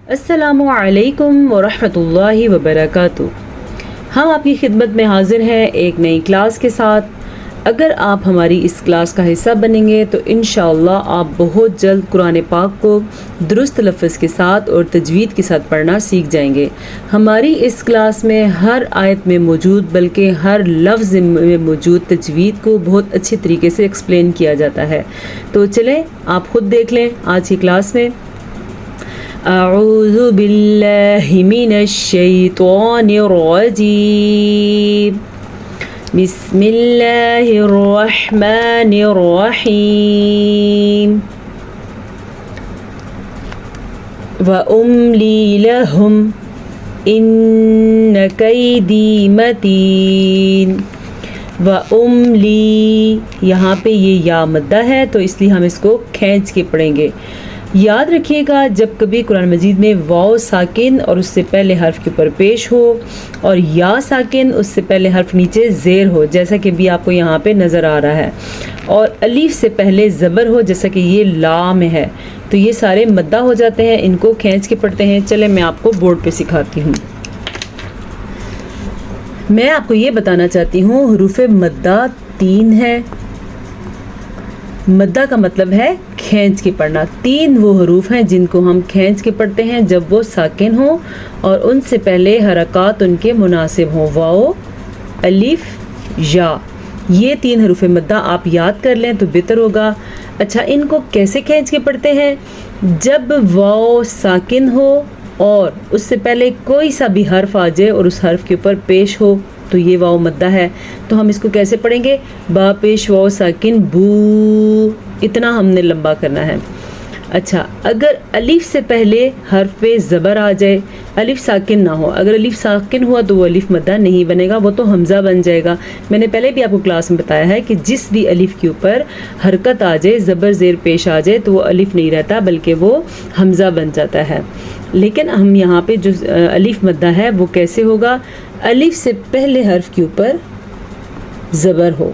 السلام علیکم ورحمۃ اللہ وبرکاتہ۔ ہم آپ کی خدمت میں حاضر ہیں ایک نئی کلاس کے ساتھ۔ اگر آپ ہماری اس کلاس کا حصہ بنیں گے تو انشاءاللہ آپ بہت جلد قرآن پاک کو درست لفظ کے ساتھ اور تجوید کے ساتھ پڑھنا سیکھ جائیں گے۔ ہماری اس کلاس میں ہر آیت میں موجود بلکہ ہر لفظ میں موجود تجوید کو بہت اچھے طریقے سے ایکسپلین کیا جاتا ہے۔ تو چلیں آپ خود دیکھ لیں آج کی کلاس میں۔ اعوذ باللہ من الشیطان الرجیم، بسم اللہ الرحمن الرحیم، وَأُمْلِي لَهُمْ إِنَّ كَيْدِي مَتِينٌ۔ وَأُمْلِي، یہاں پہ یہ یا مدہ ہے تو اس لیے ہم اس کو کھینچ کے پڑھیں گے۔ یاد رکھیے گا جب کبھی قرآن مجید میں واو ساکن اور اس سے پہلے حرف کے اوپر پیش ہو اور یا ساکن اس سے پہلے حرف نیچے زیر ہو، جیسا کہ بھی آپ کو یہاں پہ نظر آ رہا ہے، اور الف سے پہلے زبر ہو جیسا کہ یہ لا میں ہے، تو یہ سارے مدہ ہو جاتے ہیں، ان کو کھینچ کے پڑھتے ہیں۔ چلے میں آپ کو بورڈ پہ سکھاتی ہوں۔ میں آپ کو یہ بتانا چاہتی ہوں حروف مدہ 3 ہے۔ مدہ کا مطلب ہے کھینچ کے پڑھنا۔ 3 وہ حروف ہیں جن کو ہم کھینچ کے پڑھتے ہیں جب وہ ساکن ہوں اور ان سے پہلے حرکات ان کے مناسب ہوں، واو، الف، یا۔ یہ 3 حروف مدہ آپ یاد کر لیں تو بہتر ہوگا۔ اچھا، ان کو کیسے کھینچ کے پڑھتے ہیں؟ جب واو ساکن ہو اور اس سے پہلے کوئی سا بھی حرف آ جائے اور اس حرف کے اوپر پیش ہو تو یہ واو مدہ ہے۔ تو ہم اس کو کیسے پڑھیں گے؟ با پیش واو ساکن بو، اتنا ہم نے لمبا کرنا ہے۔ اچھا، اگر الف سے پہلے حرف پہ زبر آ جائے، الف ساکن نہ ہو، اگر الف ساکن ہوا تو وہ الف مدہ نہیں بنے گا، وہ تو حمزہ بن جائے گا۔ میں نے پہلے بھی آپ کو کلاس میں بتایا ہے کہ جس بھی الف کے اوپر حرکت آ جائے، زبر زیر پیش آ جائے تو وہ الف نہیں رہتا بلکہ وہ حمزہ بن جاتا ہے۔ لیکن ہم یہاں پہ جو الف مدہ ہے وہ کیسے ہوگا؟ الف سے پہلے حرف کے اوپر زبر ہو،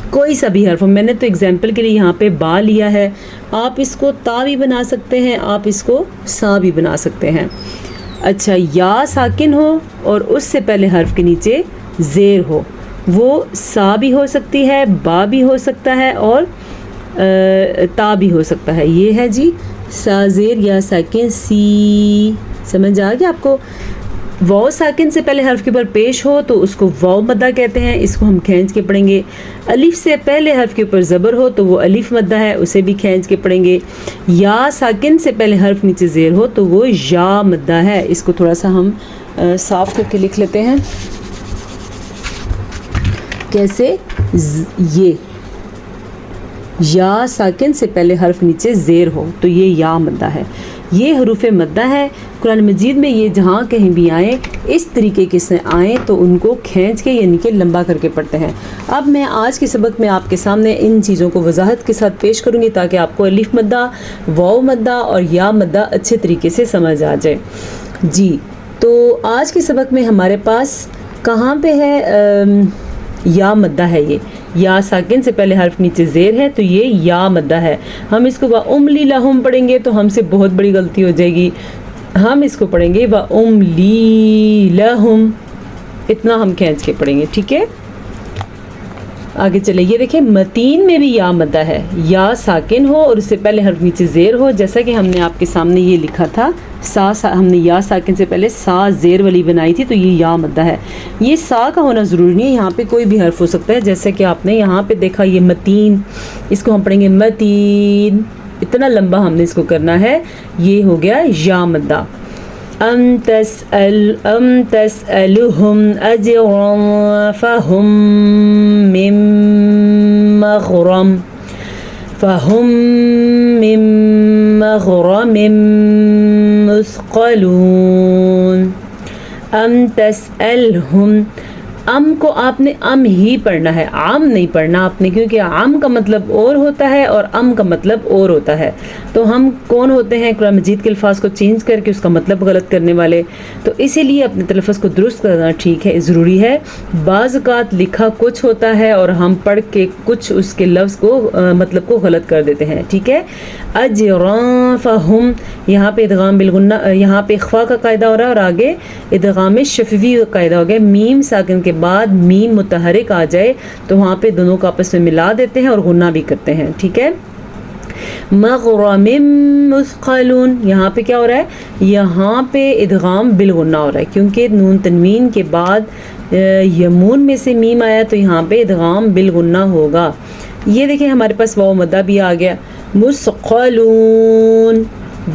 کوئی سا بھی حرف ہو۔ میں نے تو اگزامپل کے لیے یہاں پہ با لیا ہے، آپ اس کو تا بھی بنا سکتے ہیں، آپ اس کو سا بھی بنا سکتے ہیں۔ اچھا، یا ساکن ہو اور اس سے پہلے حرف کے نیچے زیر ہو، وہ سا بھی ہو سکتی ہے، با بھی ہو سکتا ہے اور تا بھی ہو سکتا ہے۔ یہ ہے جی سا زیر یا ساکن سی، سمجھ آ گیا آپ کو؟ واو ساکن سے پہلے حرف کے اوپر پیش ہو تو اس کو واو مدہ کہتے ہیں، اس کو ہم کھینچ کے پڑھیں گے۔ الف سے پہلے حرف کے اوپر زبر ہو تو وہ الف مدہ ہے، اسے بھی کھینچ کے پڑھیں گے۔ یا ساکن سے پہلے حرف نیچے زیر ہو تو وہ یا مدہ ہے۔ اس کو تھوڑا سا ہم صاف کر کے لکھ لیتے ہیں۔ کیسے؟ یہ یا ساکن سے پہلے حرف نیچے زیر ہو تو یہ یا مدہ ہے۔ یہ حروف مدہ ہے۔ قرآن مجید میں یہ جہاں کہیں بھی آئیں اس طریقے کے سے آئیں تو ان کو کھینچ کے یعنی کہ لمبا کر کے پڑھتے ہیں۔ اب میں آج کے سبق میں آپ کے سامنے ان چیزوں کو وضاحت کے ساتھ پیش کروں گی تاکہ آپ کو الف مدہ، واو مدہ اور یا مدہ اچھے طریقے سے سمجھ آ جائے۔ جی، تو آج کے سبق میں ہمارے پاس کہاں پہ ہے یا مدہ ہے؟ یہ یا ساکن سے پہلے حرف نیچے زیر ہے تو یہ یا مدہ ہے۔ ہم اس کو وَأُمْلِي لَهُمْ پڑھیں گے تو ہم سے بہت بڑی غلطی ہو جائے گی۔ ہم اس کو پڑھیں گے وَأُمْلِي لَهُمْ، اتنا ہم کھینچ کے پڑھیں گے، ٹھیک ہے؟ آگے چلے، یہ دیکھیں متین میں بھی یا مدہ ہے، یا ساکن ہو اور اس سے پہلے حرف نیچے زیر ہو، جیسا کہ ہم نے آپ کے سامنے یہ لکھا تھا ہم نے یا ساکن سے پہلے سا زیر والی بنائی تھی تو یہ یا مدہ ہے۔ یہ سا کا ہونا ضروری نہیں ہے، یہاں پہ کوئی بھی حرف ہو سکتا ہے، جیسے کہ آپ نے یہاں پہ دیکھا یہ متین، اس کو ہم پڑھیں گے متین، اتنا لمبا ہم نے اس کو کرنا ہے، یہ ہو گیا یا مدہ۔ ام تسألهم اجرا فهم من مغرم مثقلون۔ ام تسألهم، ام کو آپ نے ام ہی پڑھنا ہے، عام نہیں پڑھنا آپ نے، کیونکہ عام کا مطلب اور ہوتا ہے اور ام کا مطلب اور ہوتا ہے۔ تو ہم کون ہوتے ہیں قرآن مجید کے الفاظ کو چینج کر کے اس کا مطلب غلط کرنے والے؟ تو اسی لیے اپنے تلفظ کو درست کرنا ٹھیک ہے، ضروری ہے۔ بعض اوقات لکھا کچھ ہوتا ہے اور ہم پڑھ کے کچھ اس کے لفظ کو مطلب کو غلط کر دیتے ہیں، ٹھیک ہے؟ اجرا فہم، یہاں پہ ادغام بالغنہ، یہاں پہ اخفا کا قاعدہ ہو رہا ہے اور آگے ادغام شفوی کا قاعدہ ہو گیا. میم ساکن کے بعد میم متحرک آ جائے تو وہاں پہ دونوں کو آپس میں ملا دیتے ہیں اور غنہ بھی کرتے ہیں. ٹھیک ہے. مغرم مثقلون، یہاں پہ کیا ہو رہا ہے؟ یہاں پہ ادغام بالغنہ ہو رہا ہے کیونکہ نون تنوین کے بعد یمون میں سے میم آیا تو یہاں پہ ادغام بالغنہ ہوگا. یہ دیکھیں ہمارے پاس واو مدہ بھی آ گیا. مثقلون،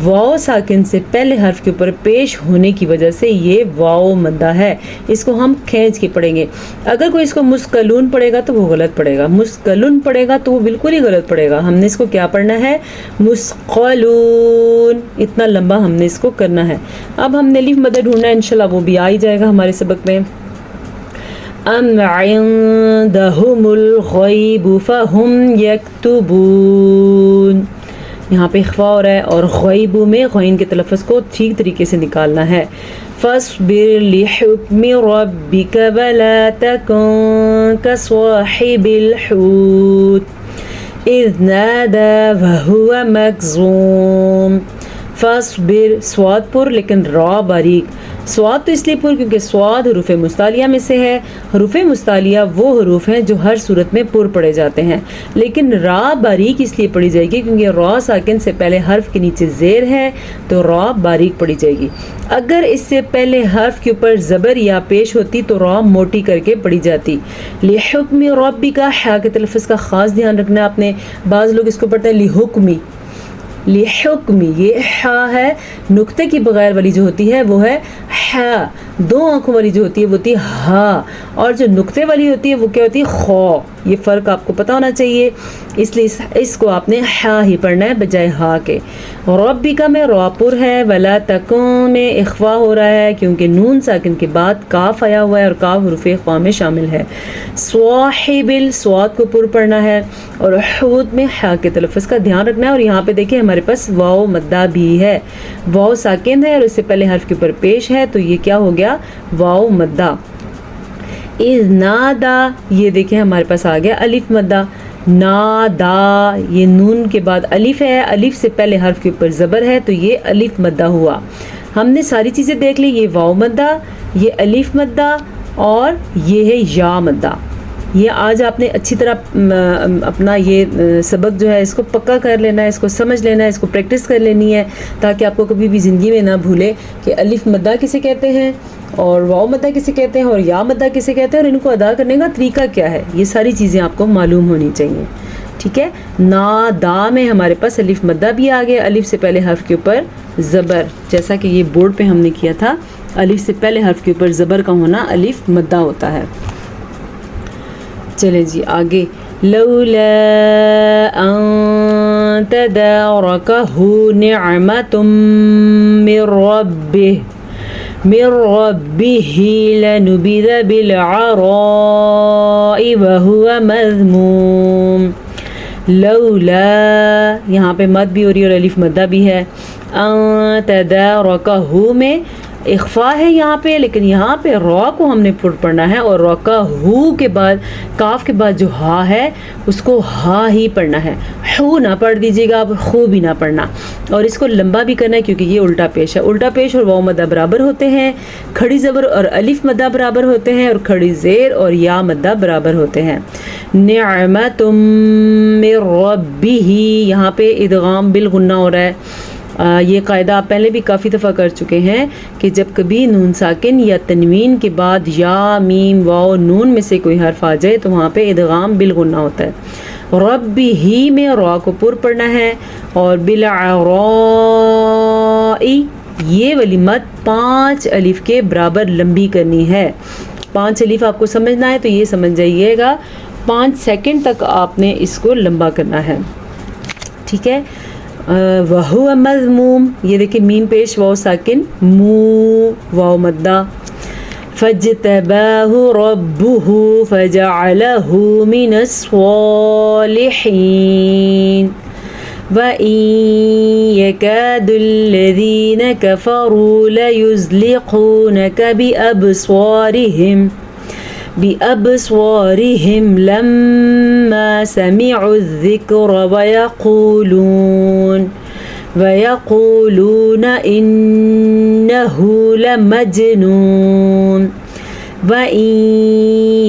واو ساکن سے پہلے حرف کے اوپر پیش ہونے کی وجہ سے یہ واو مدہ ہے. اس کو ہم کھینچ کے پڑھیں گے. اگر کوئی اس کو مسکلون پڑھے گا تو وہ غلط پڑھے گا، مسکلون پڑھے گا تو وہ بالکل ہی غلط پڑھے گا. ہم نے اس کو کیا پڑھنا ہے؟ مسقلون، اتنا لمبا ہم نے اس کو کرنا ہے. اب ہم نے الف مدہ ڈھونڈنا ہے، انشاءاللہ وہ بھی آ ہی جائے گا ہمارے سبق میں. ام عندهم الغیب فہم یکتبون، یہاں پہ اخفا ہو رہا ہے اور غیب میں غین کے تلفظ کو ٹھیک طریقے سے نکالنا ہے. فاصبر لحکم ربک ولا تکن کصاحب الحوت اذ نادى وهو مکظوم. فاصبر، سواد پر لیکن را باریک. سواد تو اس لیے پر کیونکہ سواد حروف مستعلیہ میں سے ہے. حروف مستعلیہ وہ حروف ہیں جو ہر صورت میں پر پڑھے جاتے ہیں، لیکن را باریک اس لیے پڑھی جائے گی کیونکہ را ساکن سے پہلے حرف کے نیچے زیر ہے تو را باریک پڑھی جائے گی. اگر اس سے پہلے حرف کے اوپر زبر یا پیش ہوتی تو را موٹی کر کے پڑھی جاتی. لحکم ربی کا حا کے تلفظ کا خاص دھیان رکھنا ہے آپ نے. بعض لوگ اس کو پڑھتے ہیں لحکمی، لحکمی، یہ حا ہے. نقطے کی بغیر والی جو ہوتی ہے وہ ہے حا. دو آنکھوں والی جو ہوتی ہے وہ ہوتی ہے ہا، اور جو نقطے والی ہوتی ہے وہ کیا ہوتی ہے؟ خو. یہ فرق آپ کو پتہ ہونا چاہیے، اس لیے اس کو آپ نے حا ہی پڑھنا ہے بجائے ہا کے. ربی کا میں را پر ہے، ولا تکون میں اخفا ہو رہا ہے کیونکہ نون ساکن کے بعد کاف آیا ہوا ہے اور کاف حروف اخفا میں شامل ہے. صاحب السواد کو پر پڑھنا ہے اور حوت میں حا کے تلفظ کا دھیان رکھنا ہے. اور یہاں پہ دیکھیں ہمارے پاس واو مدہ بھی ہے، واو ساکن ہے اور اس سے پہلے حرف کے اوپر پیش ہے تو یہ کیا ہو گیا؟ واو مدہ. اذ نادا، یہ دیکھیں ہمارے پاس آ گیا الف مدہ. نادا، یہ نون کے بعد الف ہے، الف سے پہلے حرف کے اوپر زبر ہے تو یہ الف مدہ ہوا. ہم نے ساری چیزیں دیکھ لی، یہ واو مدہ، یہ الف مدہ اور یہ ہے یا مدہ. یہ آج آپ نے اچھی طرح اپنا یہ سبق جو ہے اس کو پکا کر لینا ہے، اس کو سمجھ لینا ہے، اس کو پریکٹس کر لینی ہے تاکہ آپ کو کبھی بھی زندگی میں نہ بھولے کہ الف مدہ کسے کہتے ہیں اور واو مدہ کسے کہتے ہیں اور یا مدہ کسے کہتے ہیں اور ان کو ادا کرنے کا طریقہ کیا ہے. یہ ساری چیزیں آپ کو معلوم ہونی چاہیے. ٹھیک ہے. نا دا میں ہمارے پاس الف مدہ بھی آ گیا، الف سے پہلے حرف کے اوپر زبر، جیسا کہ یہ بورڈ پہ ہم نے کیا تھا. الف سے پہلے حرف کے اوپر زبر کا ہونا الف مدہ ہوتا ہے. چلے جی آگے. لولا ان تدارکہ نعمت من ربه لنبذ بالعراء وهو مذموم. لولا، یہاں پہ مد بھی ہو رہی ہے اور الف مدہ بھی ہے. ان تدارکہ میں اخفا ہے یہاں پہ، لیکن یہاں پہ را کو ہم نے پر پڑھنا ہے اور را کا ہو کے بعد کاف کے بعد جو ہا ہے اس کو ہا ہی پڑھنا ہے. ہو نہ پڑھ دیجیے گا، اب خو بھی نہ پڑھنا. اور اس کو لمبا بھی کرنا ہے کیونکہ یہ الٹا پیش ہے. الٹا پیش اور واو مدہ برابر ہوتے ہیں، کھڑی زبر اور الف مدہ برابر ہوتے ہیں اور کھڑی زیر اور یا مدہ برابر ہوتے ہیں. نعمت من ربہ، یہاں پہ ادغام بالغنہ ہو رہا ہے. یہ قاعدہ آپ پہلے بھی کافی دفعہ کر چکے ہیں کہ جب کبھی نون ساکن یا تنوین کے بعد یا میم واو نون میں سے کوئی حرف آ جائے تو وہاں پہ ادغام بالغنہ ہوتا ہے. ربی ہی میں را کو پر پڑھنا ہے اور بالعراء، یہ والی مد 5 الف کے برابر لمبی کرنی ہے. 5 الف آپ کو سمجھنا ہے تو یہ سمجھ جائیے گا 5 سیکنڈ تک آپ نے اس کو لمبا کرنا ہے. ٹھیک ہے. وہو مذموم، یہ دیکھیں میم پیش واو ساکن مو واو مدہ. فاجتباہ ربہ فجعلہ من الصالحین. وَإِن يَكَادُ الَّذِينَ كَفَرُوا لَيُزْلِقُونَكَ بِأَبْصَارِهِمْ بِأَبْصَارِهِمْ لَمَّا سَمِعُوا الذِّكْرَ وَيَقُولُونَ إِنَّهُ لَمَجْنُونٌ وَإِن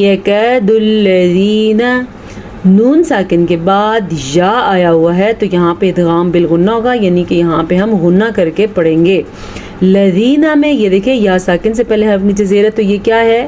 يَكَادُ الَّذِينَ نون ساکن کے بعد یا آیا ہوا ہے تو یہاں پہ ادغام بالغنہ ہوگا، یعنی کہ یہاں پہ ہم غنہ کر کے پڑھیں گے. لذینہ میں یہ دیکھیں یا ساکن سے پہلے حرف نیچے زیر ہے تو یہ کیا ہے؟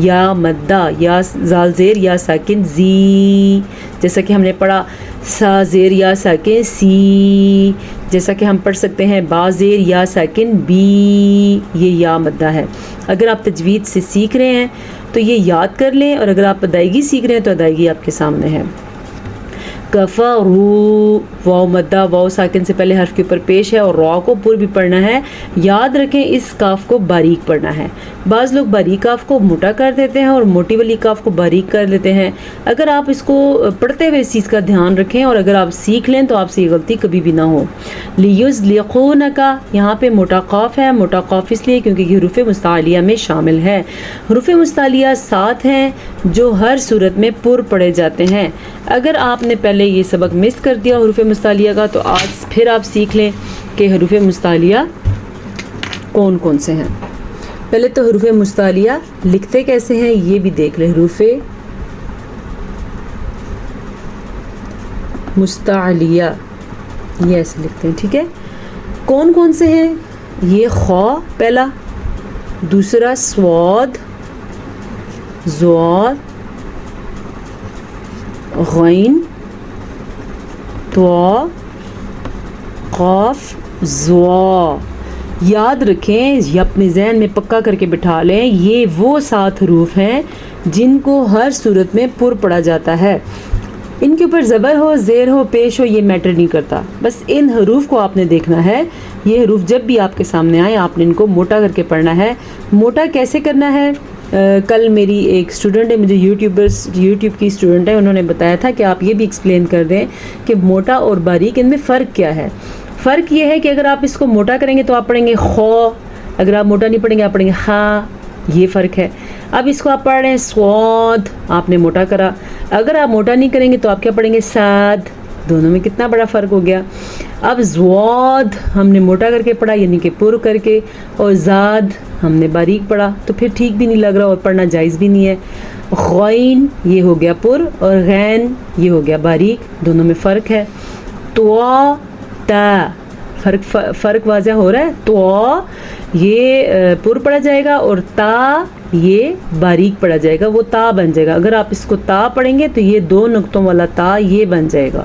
یا مدہ، یا زال زیر یا ساکن زی، جیسا کہ ہم نے پڑھا سا زیر یا ساکن سی، جیسا کہ ہم پڑھ سکتے ہیں با زیر یا ساکن بی، یہ یا مدہ ہے. اگر آپ تجوید سے سیکھ رہے ہیں تو یہ یاد کر لیں، اور اگر آپ ادائیگی سیکھ رہے ہیں تو ادائیگی آپ کے سامنے ہے. کفروا واو مدہ، واو ساکن سے پہلے حرف کے اوپر پیش ہے اور را کو پر بھی پڑھنا ہے. یاد رکھیں اس کاف کو باریک پڑھنا ہے. بعض لوگ باریک کاف کو موٹا کر دیتے ہیں اور موٹی والی کاف کو باریک کر لیتے ہیں. اگر آپ اس کو پڑھتے ہوئے اس چیز کا دھیان رکھیں اور اگر آپ سیکھ لیں تو آپ سے یہ غلطی کبھی بھی نہ ہو. لیزلقونک یہاں پہ موٹا قاف ہے، موٹا قاف اس لیے کیونکہ یہ حروف مستعلیہ میں شامل ہے. حروف مستعلیہ 7 ہیں جو ہر صورت میں پر پڑھے جاتے ہیں. اگر آپ نے پہلے یہ سبق مس کر دیا حروف مستعلیہ کا تو آج پھر آپ سیکھ لیں کہ حروف مستعلیہ کون کون سے ہیں. پہلے تو حروف مستعلیہ لکھتے کیسے ہیں یہ بھی دیکھ لیں. حروف مستعلیہ یہ ایسے لکھتے ہیں، ٹھیک ہے. کون کون سے ہیں؟ یہ خا پہلا، دوسرا صاد، ضاد، غین، طا، قاف، ضا. یاد رکھیں، یہ اپنے ذہن میں پکا کر کے بٹھا لیں، یہ وہ 7 حروف ہیں جن کو ہر صورت میں پر پڑھا جاتا ہے. ان کے اوپر زبر ہو، زیر ہو، پیش ہو، یہ میٹر نہیں کرتا. بس ان حروف کو آپ نے دیکھنا ہے. یہ حروف جب بھی آپ کے سامنے آئے آپ نے ان کو موٹا کر کے پڑھنا ہے. موٹا کیسے کرنا ہے؟ کل میری ایک اسٹوڈنٹ ہے، مجھے یوٹیوب کی اسٹوڈنٹ ہے، انہوں نے بتایا تھا کہ آپ یہ بھی ایکسپلین کر دیں کہ موٹا اور باریک ان میں فرق کیا ہے. فرق یہ ہے کہ اگر آپ اس کو موٹا کریں گے تو آپ پڑھیں گے خو، اگر آپ موٹا نہیں پڑھیں گے آپ پڑھیں گے خا، یہ فرق ہے. اب اس کو آپ پڑھ رہے ہیں سواد، آپ نے موٹا کرا. اگر آپ موٹا نہیں کریں گے تو آپ کیا پڑھیں گے؟ ساد. دونوں میں کتنا بڑا فرق ہو گیا. اب زواد ہم نے موٹا کر کے پڑھا یعنی کہ پر کر کے، اور زاد ہم نے باریک پڑھا تو پھر ٹھیک بھی نہیں لگ رہا اور پڑھنا جائز بھی نہیں ہے. غین یہ ہو گیا پر اور غین یہ ہو گیا باریک، دونوں میں فرق ہے. طا تا فرق واضح ہو رہا ہے. طا یہ پر پڑھا جائے گا اور تا یہ باریک پڑھا جائے گا، وہ تا بن جائے گا. اگر آپ اس کو تا پڑھیں گے تو یہ 2 نقطوں والا تا یہ بن جائے گا.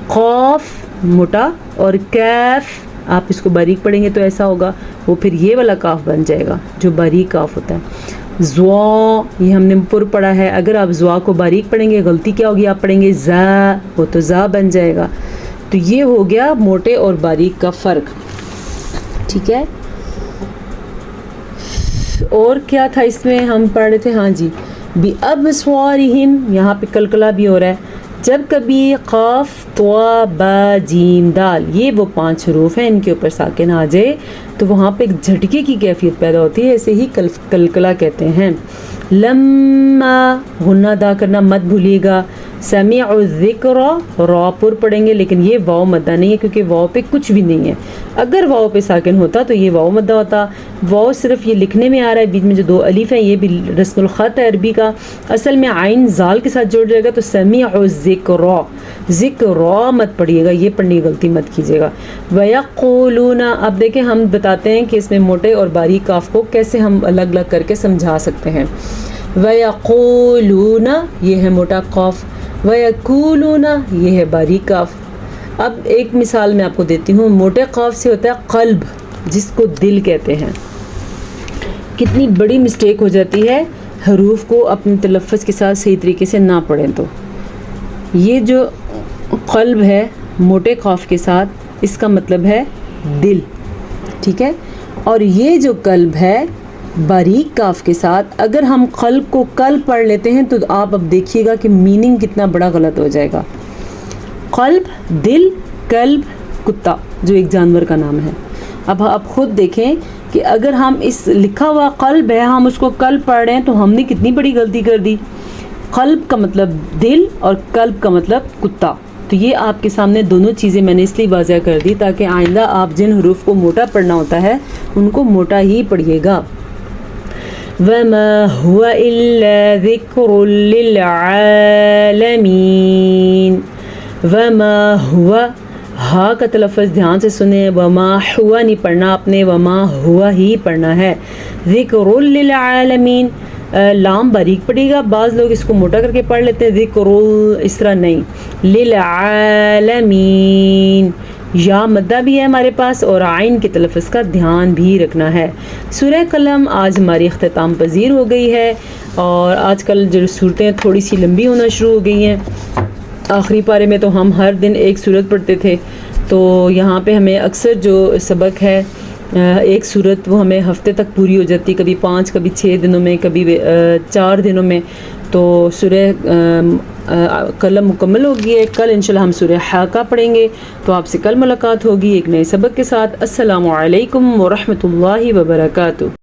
قاف موٹا اور کیف آپ اس کو باریک پڑھیں گے تو ایسا ہوگا، وہ پھر یہ والا کاف بن جائے گا جو باریک کاف ہوتا ہے. زوا یہ ہم نے پر پڑھا ہے، اگر آپ زوا کو باریک پڑھیں گے غلطی کیا ہوگی؟ آپ پڑھیں گے زا، وہ تو زا بن جائے گا. تو یہ ہو گیا موٹے اور باریک کا فرق، ٹھیک ہے. اور کیا تھا اس میں ہم پڑھ رہے تھے؟ ہاں جی، بِأَبْصَارِهِمْ یہاں پہ کلکلا بھی ہو رہا ہے. جب کبھی قاف طا با جیم دال یہ وہ 5 حروف ہیں ان کے اوپر ساکن آ جائے تو وہاں پہ ایک جھٹکے کی کیفیت پیدا ہوتی ہے، اسے ہی کلکلا کہتے ہیں. لما غنہ ادا کرنا مت بھولیے گا. سمع الذکر را پر پڑھیں گے لیکن یہ واو مدہ نہیں ہے کیونکہ واو پہ کچھ بھی نہیں ہے. اگر واو پہ ساکن ہوتا تو یہ واو مدہ ہوتا. واو صرف یہ لکھنے میں آ رہا ہے، بیچ میں جو 2 الف ہیں یہ بھی رسم الخط ہے عربی کا، اصل میں عین زال کے ساتھ جوڑ جائے گا تو سمع الذکر، ذکر مت پڑھیے گا، یہ پڑھنے کی غلطی مت کیجیے گا. وَيَقُولُونَ اب دیکھیں ہم بتاتے ہیں کہ اس میں موٹے اور باریک کاف کو کیسے ہم الگ الگ کر کے سمجھا سکتے ہیں. وَيَقُولُونَ یہ ہے موٹا قاف، وَيَقُولُونَ یہ ہے باریک کاف. اب ایک مثال میں آپ کو دیتی ہوں. موٹے قاف سے ہوتا ہے قلب جس کو دل کہتے ہیں. کتنی بڑی مسٹیک ہو جاتی ہے حروف کو اپنے تلفظ کے ساتھ صحیح طریقے سے نہ پڑھیں تو. یہ جو قلب ہے موٹے قاف کے ساتھ اس کا مطلب ہے دل، ٹھیک ہے. اور یہ جو قلب ہے باریک کاف کے ساتھ اگر ہم قلب کو قلب پڑھ لیتے ہیں تو آپ اب دیکھیے گا کہ میننگ کتنا بڑا غلط ہو جائے گا. قلب دل، قلب کتا جو ایک جانور کا نام ہے. اب آپ خود دیکھیں کہ اگر ہم اس لکھا ہوا قلب ہے ہم اس کو قلب پڑھ رہے ہیں تو ہم نے کتنی بڑی غلطی کر دی. قلب کا مطلب دل اور قلب کا مطلب کتا. تو یہ آپ کے سامنے دونوں چیزیں میں نے اس لیے واضح کر دی تاکہ آئندہ آپ جن حروف کو موٹا پڑھنا ہوتا ہے ان کو موٹا ہی پڑھیے گا. وَمَا هُوَ إِلَّا ذِكْرٌ لِّلْعَالَمِينَ. وَمَا هُوَ ہا کا تلفظ دھیان سے سنیں. وما ہوا نہیں پڑھنا آپ نے, وما ہوا ہی پڑھنا ہے. ذکر للعالمین, لام باریک پڑے گا, بعض لوگ اس کو موٹا کر کے پڑھ لیتے ہیں ذکر, اس طرح نہیں. للعالمین, یا مدہ بھی ہے ہمارے پاس اور عین کے تلفظ کا دھیان بھی رکھنا ہے. سورہ قلم آج ہماری اختتام پذیر ہو گئی ہے اور آج کل جو صورتیں تھوڑی سی لمبی ہونا شروع ہو گئی ہیں. آخری پارے میں تو ہم ہر دن ایک صورت پڑھتے تھے, تو یہاں پہ ہمیں اکثر جو سبق ہے ایک صورت وہ ہمیں ہفتے تک پوری ہو جاتی, کبھی 5 کبھی 6 دنوں میں, کبھی 4 دنوں میں. تو سورہ قلم مکمل ہوگی ہے. کل انشاءاللہ ہم سورہ حاقہ پڑھیں گے. تو آپ سے کل ملاقات ہوگی ایک نئے سبق کے ساتھ. السلام علیکم ورحمۃ اللہ وبرکاتہ.